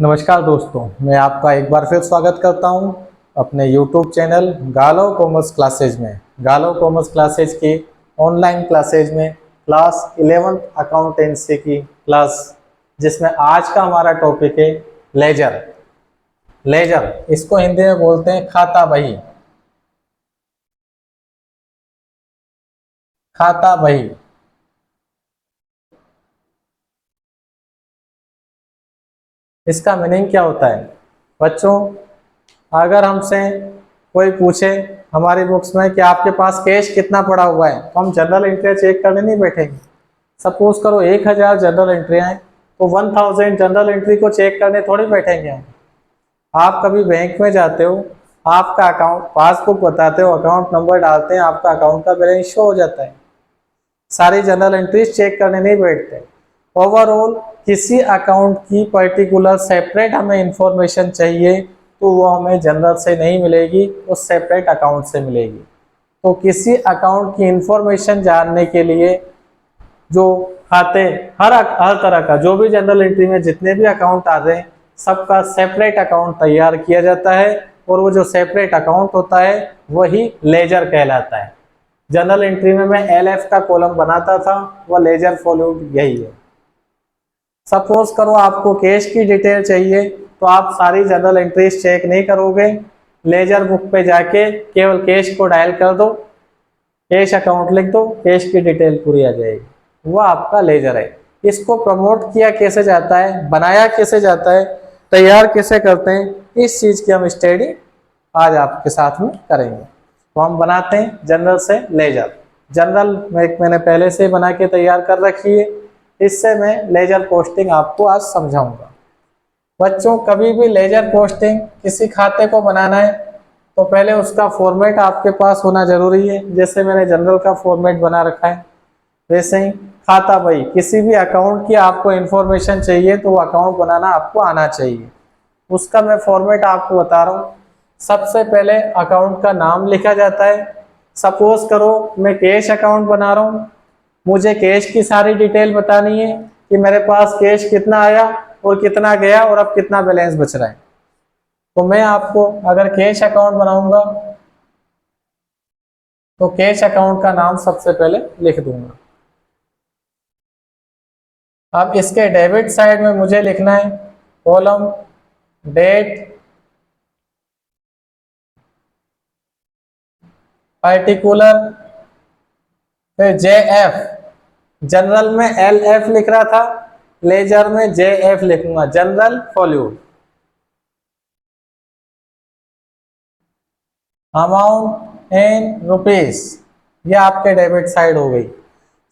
नमस्कार दोस्तों, मैं आपका एक बार फिर स्वागत करता हूं अपने YouTube चैनल गालो कॉमर्स क्लासेज में। गालो कॉमर्स क्लासेज की ऑनलाइन क्लासेज में क्लास 11 अकाउंटेंसी की क्लास, जिसमें आज का हमारा टॉपिक है लेजर। लेजर इसको हिंदी में बोलते हैं खाता बही। खाता बही इसका मीनिंग क्या होता है बच्चों? अगर हमसे कोई पूछे हमारी बुक्स में कि आपके पास कैश कितना पड़ा हुआ है, तो हम जनरल एंट्री चेक करने नहीं बैठेंगे। सपोज करो 1000 जनरल एंट्री हैं, तो 1000 जनरल एंट्री को चेक करने थोड़ी बैठेंगे हम। आप कभी बैंक में जाते हो, आपका अकाउंट पासबुक बताते हो, अकाउंट नंबर डालते हैं, आपका अकाउंट का बैलेंस शो हो जाता है। सारी जनरल एंट्रीज चेक करने नहीं बैठते। ओवरऑल किसी अकाउंट की पर्टिकुलर सेपरेट हमें इंफॉर्मेशन चाहिए, तो वो हमें जनरल से नहीं मिलेगी, वो सेपरेट अकाउंट से मिलेगी। तो किसी अकाउंट की इंफॉर्मेशन जानने के लिए जो खाते, हर तरह का जो भी जनरल एंट्री में जितने भी अकाउंट आते हैं, सबका सेपरेट अकाउंट तैयार किया जाता है, और वो जो सेपरेट अकाउंट होता है वही लेजर कहलाता है। जनरल एंट्री में मैं LF का कॉलम बनाता था, वह लेजर फॉलोड यही है। सपोज करो आपको कैश की डिटेल चाहिए, तो आप सारी जनरल एंट्रीज चेक नहीं करोगे, लेजर बुक पे जाके केवल कैश को डायल कर दो, कैश अकाउंट लिख दो, कैश की डिटेल पूरी आ जाएगी। वो आपका लेजर है। इसको प्रमोट किया कैसे जाता है, बनाया कैसे जाता है, तैयार कैसे करते हैं, इस चीज की हम स्टडी आज आपके साथ में करेंगे। तो हम बनाते हैं जनरल से लेजर। जनरल में मैंने पहले से बना के तैयार कर रखी है, इससे मैं लेजर पोस्टिंग आपको आज समझाऊंगा। बच्चों, कभी भी लेजर पोस्टिंग किसी खाते को बनाना है तो पहले उसका फॉर्मेट आपके पास होना जरूरी है। जैसे मैंने जनरल का फॉर्मेट बना रखा है, वैसे ही खाता बही, किसी भी अकाउंट की आपको इंफॉर्मेशन चाहिए तो वो अकाउंट बनाना आपको आना चाहिए। उसका मैं फॉर्मेट आपको बता रहा हूँ। सबसे पहले अकाउंट का नाम लिखा जाता है। सपोज करो मैं कैश अकाउंट बना रहा हूँ, मुझे कैश की सारी डिटेल बतानी है कि मेरे पास कैश कितना आया और कितना गया और अब कितना बैलेंस बच रहा है। तो मैं आपको अगर कैश अकाउंट बनाऊंगा तो कैश अकाउंट का नाम सबसे पहले लिख दूंगा। अब इसके डेबिट साइड में मुझे लिखना है कॉलम डेट पर्टिकुलर, फिर JF। जनरल में LF लिख रहा था, लेजर में JF लिखूंगा, journal folio. Amount in rupees, ये आपके डेबिट साइड हो गई।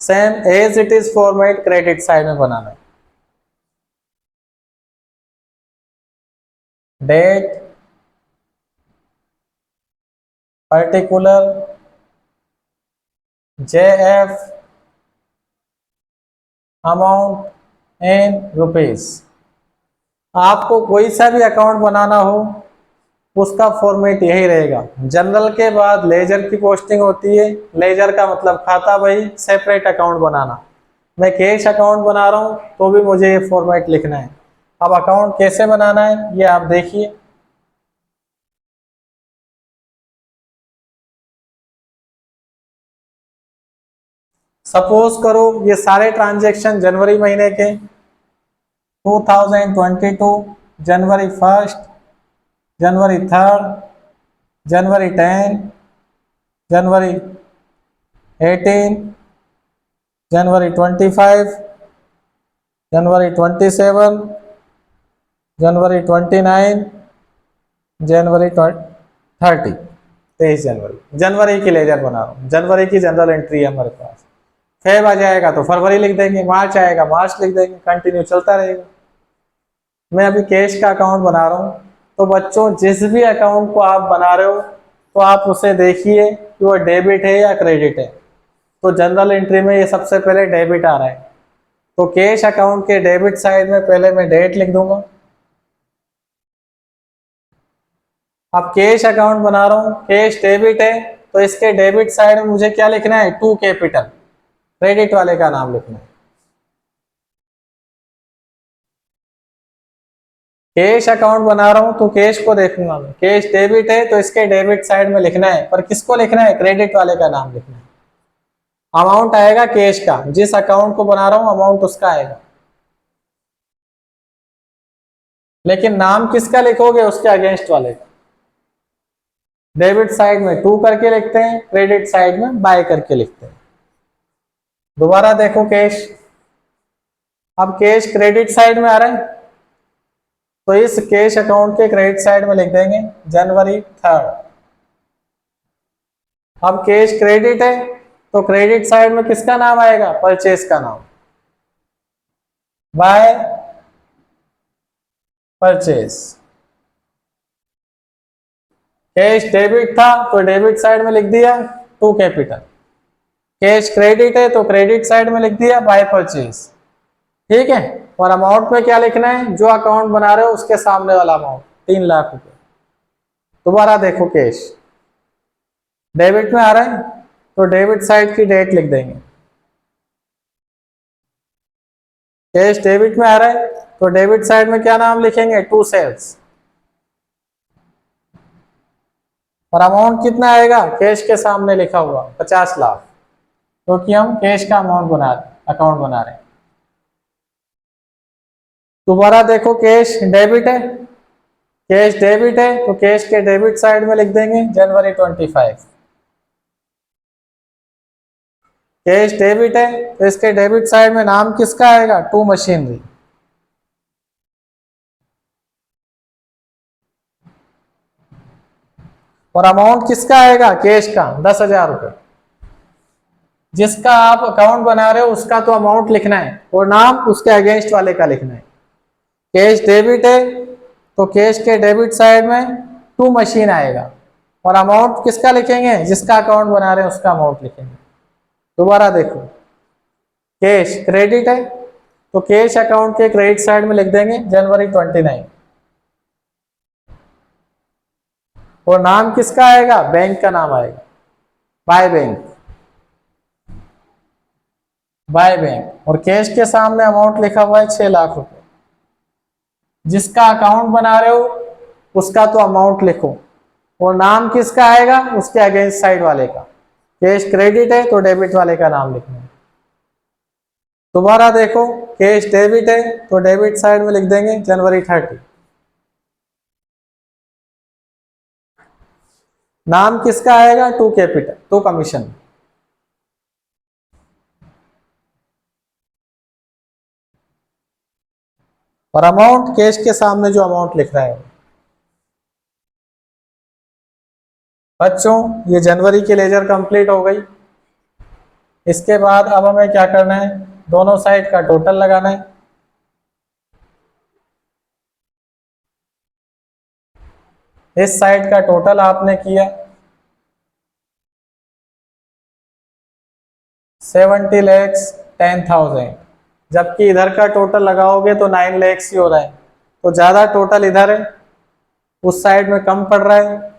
Same as it is format credit side में बनाना है। Date particular JF amount in rupees. आपको कोई सा भी अकाउंट बनाना हो उसका फॉर्मेट यही रहेगा। जनरल के बाद लेजर की पोस्टिंग होती है। लेजर का मतलब खाता बही, सेपरेट अकाउंट बनाना। मैं कैश अकाउंट बना रहा हूं तो भी मुझे ये फॉर्मेट लिखना है। अब अकाउंट कैसे बनाना है ये आप देखिए। सपोज करो ये सारे ट्रांजैक्शन जनवरी महीने के 2022, जनवरी 1, जनवरी 3, जनवरी 10, जनवरी 18, जनवरी 25, जनवरी 27, जनवरी 29, जनवरी 30, 23 जनवरी। जनवरी की लेजर बना रहा हूँ, जनवरी की जनरल एंट्री है हमारे पास। फेब आ जाएगा तो फरवरी लिख देंगे, मार्च आएगा मार्च लिख देंगे, कंटिन्यू चलता रहेगा। मैं अभी कैश का अकाउंट बना रहा हूँ, तो बच्चों जिस भी अकाउंट को आप बना रहे हो तो आप उसे देखिए कि वो डेबिट है या क्रेडिट है। तो जनरल एंट्री में ये सबसे पहले डेबिट आ रहा है, तो कैश अकाउंट के डेबिट साइड में पहले मैं डेट लिख दूंगा। अब कैश अकाउंट बना रहा हूँ, कैश डेबिट है, तो इसके डेबिट साइड में मुझे क्या लिखना है, टू कैपिटल, क्रेडिट वाले का नाम लिखना है। कैश अकाउंट बना रहा हूं तो कैश को देखूंगा मैं, कैश डेबिट है तो इसके डेबिट साइड में लिखना है, पर किसको लिखना है? क्रेडिट वाले का नाम लिखना है। अमाउंट आएगा कैश का, जिस अकाउंट को बना रहा हूं अमाउंट उसका आएगा, लेकिन नाम किसका लिखोगे? उसके अगेंस्ट वाले का। डेबिट साइड में टू करके लिखते हैं, क्रेडिट साइड में बाय करके लिखते हैं। दोबारा देखो कैश, अब कैश क्रेडिट साइड में आ रहा है तो इस कैश अकाउंट के क्रेडिट साइड में लिख देंगे January 3rd। अब कैश क्रेडिट है तो क्रेडिट साइड में किसका नाम आएगा? परचेस का नाम, बाय परचेस। कैश डेबिट था तो डेबिट साइड में लिख दिया टू कैपिटल, कैश क्रेडिट है तो क्रेडिट साइड में लिख दिया बाय परचेस। ठीक है, और अमाउंट में क्या लिखना है? जो अकाउंट बना रहे हो उसके सामने वाला अमाउंट, 3 लाख रुपए। दोबारा देखो कैश डेबिट में आ रहा है तो डेबिट साइड की डेट लिख देंगे। कैश डेबिट में आ रहा है तो डेबिट साइड में क्या नाम लिखेंगे? To sales. और अमाउंट कितना आएगा? कैश के सामने लिखा हुआ 50 लाख, क्योंकि हम कैश का अमाउंट बना रहे, अकाउंट बना रहे हैं। दोबारा देखो कैश डेबिट है, कैश डेबिट है तो कैश के डेबिट साइड में लिख देंगे January 25। कैश डेबिट है तो इसके डेबिट साइड में नाम किसका आएगा? To machinery. और अमाउंट किसका आएगा? कैश का 10,000 रुपए। जिसका आप अकाउंट बना रहे हो उसका तो अमाउंट लिखना है और नाम उसके अगेंस्ट वाले का लिखना है। कैश डेबिट है तो कैश के डेबिट साइड में टू मशीन आएगा, और अमाउंट किसका लिखेंगे? जिसका अकाउंट बना रहे हैं उसका अमाउंट लिखेंगे। दोबारा देखो कैश क्रेडिट है तो कैश अकाउंट के क्रेडिट साइड में लिख देंगे January 29। और नाम किसका आएगा? बैंक का नाम आएगा, बाय बैंक, बाय बैंक। और कैश के सामने अमाउंट लिखा हुआ है 6 लाख रुपए। जिसका अकाउंट बना रहे हो उसका तो अमाउंट लिखो और नाम किसका आएगा? उसके अगेंस्ट साइड वाले का। कैश क्रेडिट है तो डेबिट वाले का नाम लिखना है। दोबारा देखो कैश डेबिट है तो डेबिट साइड में लिख देंगे January 30। नाम किसका आएगा? To capital, to commission. और अमाउंट कैश के सामने जो अमाउंट लिख रहा है। बच्चों ये जनवरी की लेजर कंप्लीट हो गई। इसके बाद अब हमें क्या करना है? दोनों साइड का टोटल लगाना है। इस साइड का टोटल आपने किया 70,10,000, जबकि इधर का टोटल लगाओगे तो 9 लाख ही हो रहा है, तो ज्यादा टोटल इधर है, उस साइड में कम पड़ रहा है।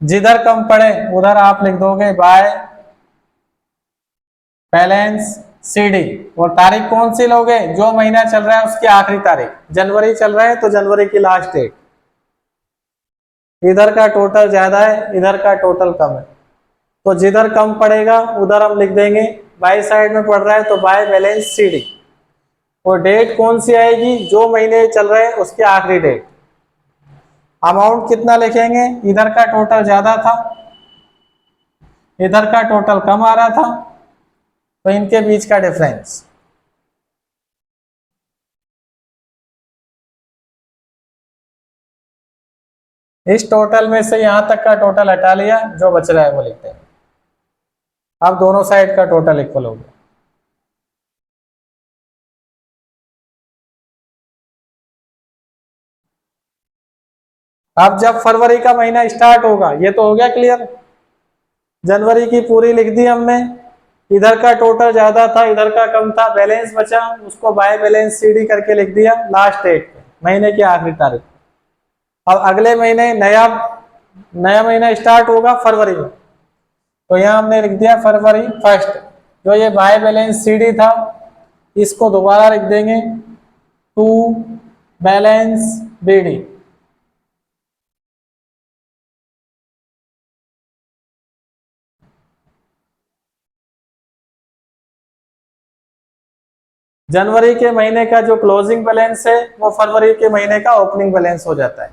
जिधर कम पड़े उधर आप लिख दोगे बाय बैलेंस सीडी। और तारीख कौन सी लोगे? जो महीना चल रहा है उसकी आखिरी तारीख। जनवरी चल रहा है तो जनवरी की लास्ट डेट। इधर का टोटल ज्यादा है, इधर का टोटल कम है, तो जिधर कम पड़ेगा उधर हम लिख देंगे। बाई साइड में पड़ रहा है तो बाय बैलेंस सीडी। और डेट कौन सी आएगी? जो महीने चल रहे हैं उसकी आखिरी डेट। अमाउंट कितना लिखेंगे? इधर का टोटल ज्यादा था, इधर का टोटल कम आ रहा था, तो इनके बीच का डिफरेंस। इस टोटल में से यहां तक का टोटल हटा लिया, जो बच रहा है वो लिखते हैं। अब दोनों साइड का टोटल इक्वल हो गया। अब जब फरवरी का महीना स्टार्ट होगा, ये तो हो गया क्लियर। जनवरी की पूरी लिख दी हमने, इधर का टोटल ज्यादा था, इधर का कम था, बैलेंस बचा, उसको बाय बैलेंस सीडी करके लिख दिया लास्ट डेट, महीने की आखिरी तारीख। अब अगले महीने नया महीना स्टार्ट होगा फरवरी में, तो यहाँ हमने लिख दिया February 1। जो ये बाय बैलेंस सीडी था इसको दोबारा लिख देंगे 2 बैलेंस बीडी। जनवरी के महीने का जो क्लोजिंग बैलेंस है वो फरवरी के महीने का ओपनिंग बैलेंस हो जाता है।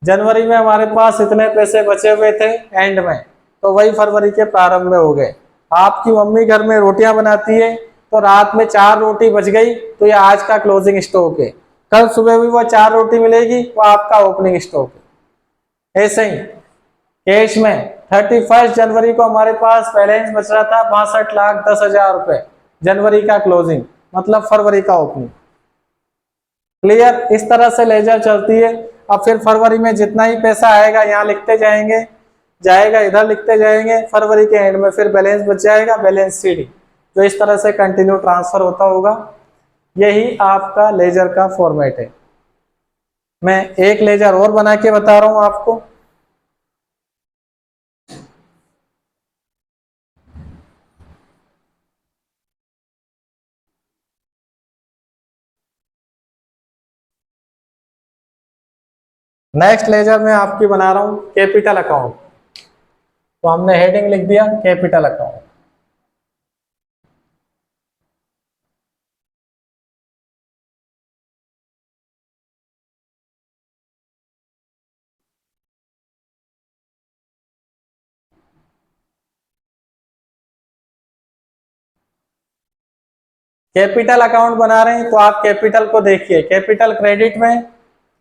जनवरी में हमारे पास इतने पैसे बचे हुए थे एंड में, तो वही फरवरी के प्रारंभ में हो गए। आपकी मम्मी घर में रोटियां बनाती है तो रात में 4 रोटी बच गई तो ये आज का क्लोजिंग स्टॉक है, कल सुबह भी वो 4 रोटी मिलेगी वो आपका ओपनिंग स्टॉक है। ऐसे ही कैश में 31 जनवरी को हमारे पास बैलेंस बच रहा था 62,10,000 रुपए, जनवरी का क्लोजिंग मतलब फरवरी का ओपनिंग। क्लियर? इस तरह से लेजर चलती है। अब फिर फरवरी में जितना ही पैसा आएगा यहाँ लिखते जाएंगे, जाएगा इधर लिखते जाएंगे, फरवरी के एंड में फिर बैलेंस बच जाएगा, बैलेंस सीडी, जो इस तरह से कंटिन्यू ट्रांसफर होता होगा। यही आपका लेजर का फॉर्मेट है। मैं एक लेजर और बना के बता रहा हूं आपको। नेक्स्ट लेजर में आपकी बना रहा हूं कैपिटल अकाउंट। तो हमने हेडिंग लिख दिया कैपिटल अकाउंट। कैपिटल अकाउंट बना रहे हैं तो आप कैपिटल को देखिए। कैपिटल क्रेडिट में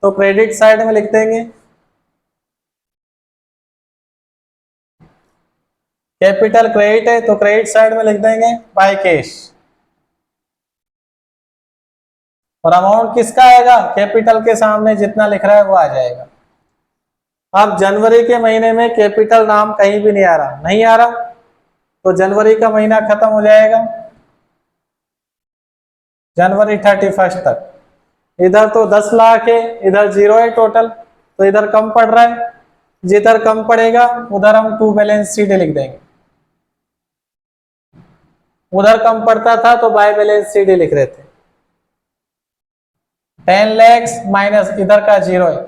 तो क्रेडिट साइड में लिख देंगे, कैपिटल क्रेडिट है तो क्रेडिट साइड में लिख देंगे बाय कैश। और अमाउंट किसका आएगा? कैपिटल के सामने जितना लिख रहा है वो आ जाएगा। अब जनवरी के महीने में कैपिटल नाम कहीं भी नहीं आ रहा, नहीं आ रहा तो जनवरी का महीना खत्म हो जाएगा जनवरी 31 तक। इधर तो 10 लाख है, इधर 0 है टोटल, तो इधर कम पड़ रहा है, जिधर कम पड़ेगा उधर हम टू बैलेंस सीधे लिख देंगे। उधर कम पड़ता था तो बाय बैलेंस सीडी लिख रहे थे। 10 लाख माइनस इधर का 0 है,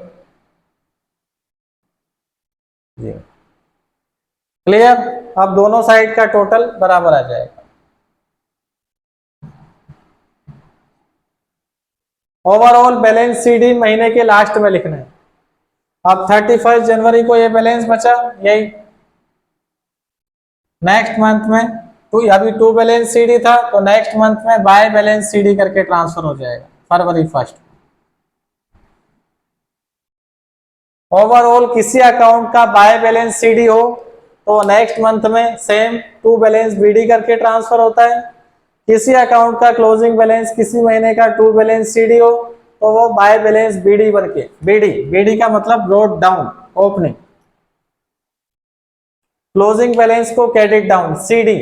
क्लियर? अब दोनों साइड का टोटल बराबर आ जाएगा। ओवरऑल बैलेंस सीडी महीने के लास्ट में लिखना है। अब 31 जनवरी को ये बैलेंस बचा, यही नेक्स्ट मंथ में तो अभी टू बैलेंस सीडी था तो नेक्स्ट मंथ में बाय बैलेंस सीडी करके ट्रांसफर हो जाएगा फरवरी 1। ओवरऑल किसी अकाउंट का बाय बैलेंस सीडी हो तो नेक्स्ट मंथ में सेम टू बैलेंस बीडी करके ट्रांसफर होता है। किसी अकाउंट का क्लोजिंग बैलेंस किसी महीने का टू बैलेंस सीडी हो तो वो बाय बैलेंस बीडी बनके, बीडी बीडी का मतलब brought down opening, closing balance को क्रेडिट डाउन सीडी,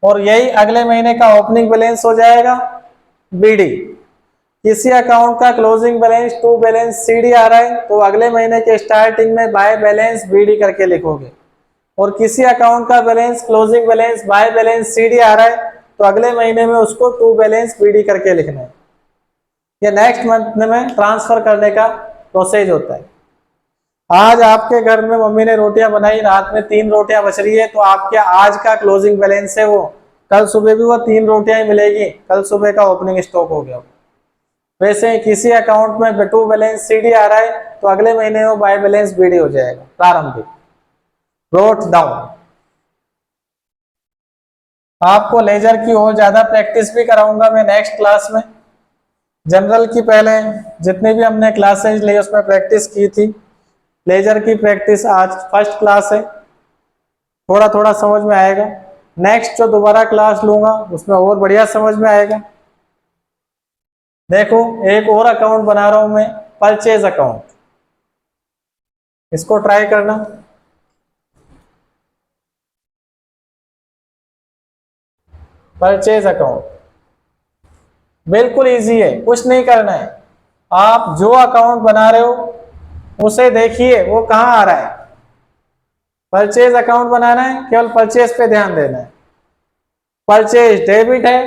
और यही अगले महीने का ओपनिंग बैलेंस हो जाएगा बीडी। किसी अकाउंट का closing balance to balance CD आ रहा है तो अगले महीने के स्टार्टिंग में बाय बैलेंस बीडी करके लिखोगे, और किसी अकाउंट का balance closing balance by balance CD आ रहा है तो अगले महीने में उसको टू बैलेंस बीडी करके लिखना है। ये नेक्स्ट मंथ में ट्रांसफर करने का प्रोसेस होता है। आज आपके घर में मम्मी ने रोटियां बनाई, रात में 3 रोटियां बच रही है तो आपके आज का क्लोजिंग बैलेंस है वो, कल सुबह भी वो 3 रोटियां ही मिलेगी, कल सुबह का ओपनिंग स्टॉक हो गया। वैसे किसी अकाउंट में टू बैलेंस सीडी आ रहा है तो अगले महीने में बाय बैलेंस बीडी हो जाएगा प्रारंभिक, ब्रॉट डाउन। आपको लेजर की और ज्यादा प्रैक्टिस भी कराऊंगा मैं नेक्स्ट क्लास में। जनरल की पहले जितने भी हमने क्लासेज ली उसमें प्रैक्टिस की थी, लेजर की प्रैक्टिस आज फर्स्ट क्लास है, थोड़ा थोड़ा समझ में आएगा। नेक्स्ट जो दोबारा क्लास लूंगा उसमें और बढ़िया समझ में आएगा। देखो एक और अकाउंट बना रहा हूं मैं, परचेज अकाउंट, इसको ट्राई करना। परचेज अकाउंट बिल्कुल इजी है, कुछ नहीं करना है। आप जो अकाउंट बना रहे हो उसे देखिए वो कहाँ आ रहा है। परचेज अकाउंट बनाना है, केवल परचेज पे ध्यान देना है। परचेज डेबिट है,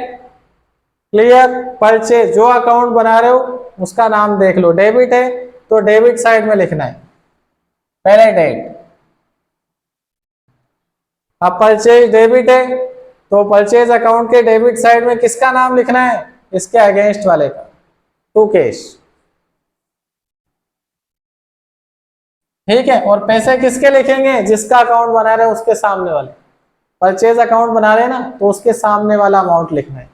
क्लियर? परचेज जो अकाउंट बना रहे हो उसका नाम देख लो। डेबिट है तो डेबिट साइड में लिखना है, पहले डेट। अब परचेज डेबिट है तो परचेज अकाउंट के डेबिट साइड में किसका नाम लिखना है, इसके अगेंस्ट वाले का, टू कैश। ठीक है, और पैसे किसके लिखेंगे, जिसका अकाउंट बना रहे हैं उसके सामने वाले। परचेज अकाउंट बना रहे हैं ना, तो उसके सामने वाला अमाउंट लिखना है।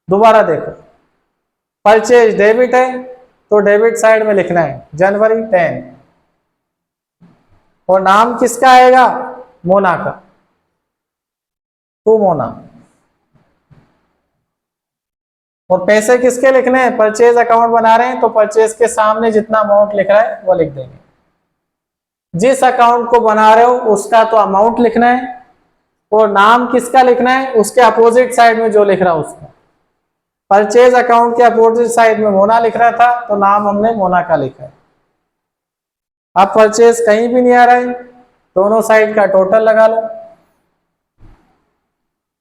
दोबारा देखो, परचेज डेबिट है तो डेबिट साइड में लिखना है जनवरी 10, और नाम किसका आएगा, मोना का, टू मोना। और पैसे किसके लिखने हैं, परचेज अकाउंट बना रहे हैं तो परचेज के सामने जितना अमाउंट लिख रहा है वो लिख देंगे। जिस अकाउंट को बना रहे हो उसका तो अमाउंट लिखना है, और नाम किसका लिखना है, उसके अपोजिट साइड में जो लिख रहा है उसका। परचेज अकाउंट के अपोजिट साइड में मोना लिख रहा था तो नाम हमने मोना का लिखा है। अब परचेज कहीं भी नहीं आ रहा है, दोनों साइड का टोटल लगा लो।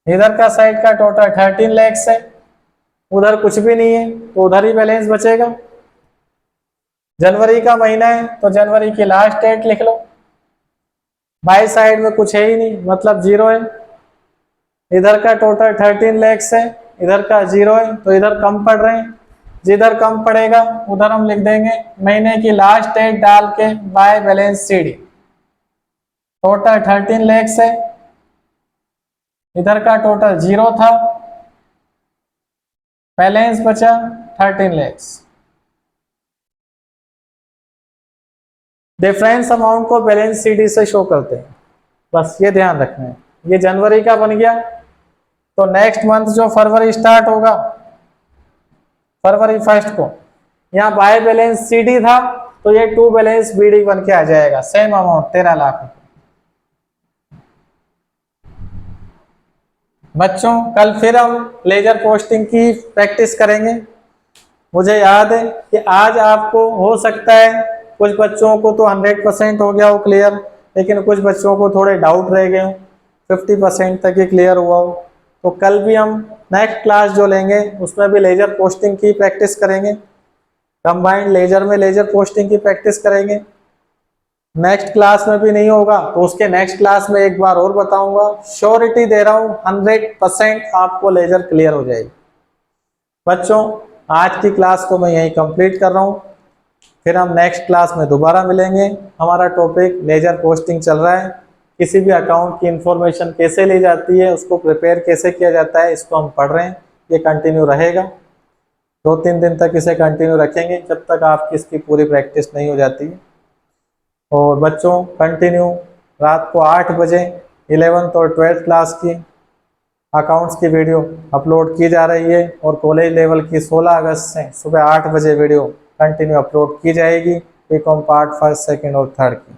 इधर का साइड का टोटल 13 लाख है, उधर कुछ भी नहीं है तो उधर ही बैलेंस बचेगा। जनवरी का महीना है तो जनवरी की लास्ट डेट लिख लो। बाई साइड में कुछ है ही नहीं, मतलब जीरो है। इधर का टोटल 13 लाख है, इधर का जीरो है, तो इधर कम पड़ रहे हैं। जिधर कम पड़ेगा उधर हम लिख देंगे महीने की लास्ट डेट डाल के by balance sheet. Total 13 lakh है, इधर का टोटल जीरो था, बैलेंस बचा 13 लाख। डिफरेंस अमाउंट को बैलेंस शीट से शो करते हैं, बस ये ध्यान रखना है। ये जनवरी का बन गया, तो नेक्स्ट मंथ जो फरवरी स्टार्ट होगा, फरवरी 1 को, यहाँ बाय बैलेंस सीडी था तो ये टू बैलेंस बीडी बन के आ जाएगा, सेम अमाउंट 13 लाख रुपए। बच्चों कल फिर हम लेजर पोस्टिंग की प्रैक्टिस करेंगे। मुझे याद है कि आज आपको हो सकता है कुछ बच्चों को तो 100% हो गया हो क्लियर, लेकिन कुछ बच्चों को थोड़े डाउट रह गए हो, 50% तक ही क्लियर हुआ हो। तो कल भी हम नेक्स्ट क्लास जो लेंगे उसमें भी लेजर पोस्टिंग की प्रैक्टिस करेंगे, कंबाइंड लेजर में लेजर पोस्टिंग की प्रैक्टिस करेंगे। नेक्स्ट क्लास में भी नहीं होगा तो उसके नेक्स्ट क्लास में एक बार और बताऊंगा। श्योरिटी दे रहा हूँ 100% आपको लेजर क्लियर हो जाएगी। बच्चों आज की क्लास को मैं यहीं कंप्लीट कर रहा हूँ, फिर हम नेक्स्ट क्लास में दोबारा मिलेंगे। हमारा टॉपिक लेजर पोस्टिंग चल रहा है, किसी भी अकाउंट की इंफॉर्मेशन कैसे ली जाती है, उसको प्रिपेयर कैसे किया जाता है, इसको हम पढ़ रहे हैं। ये कंटिन्यू रहेगा, 2-3 दिन तक इसे कंटिन्यू रखेंगे जब तक आपकी इसकी पूरी प्रैक्टिस नहीं हो जाती है। और बच्चों कंटिन्यू रात को 8 बजे 11th और 12th क्लास की अकाउंट्स की वीडियो अपलोड की जा रही है, और कॉलेज लेवल की 16 अगस्त से सुबह 8 बजे वीडियो कंटिन्यू अपलोड की जाएगी, बीकॉम पार्ट 1, 2 और 3 की।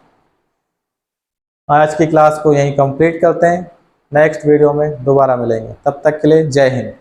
आज की क्लास को यहीं कंप्लीट करते हैं, नेक्स्ट वीडियो में दोबारा मिलेंगे। तब तक के लिए जय हिंद।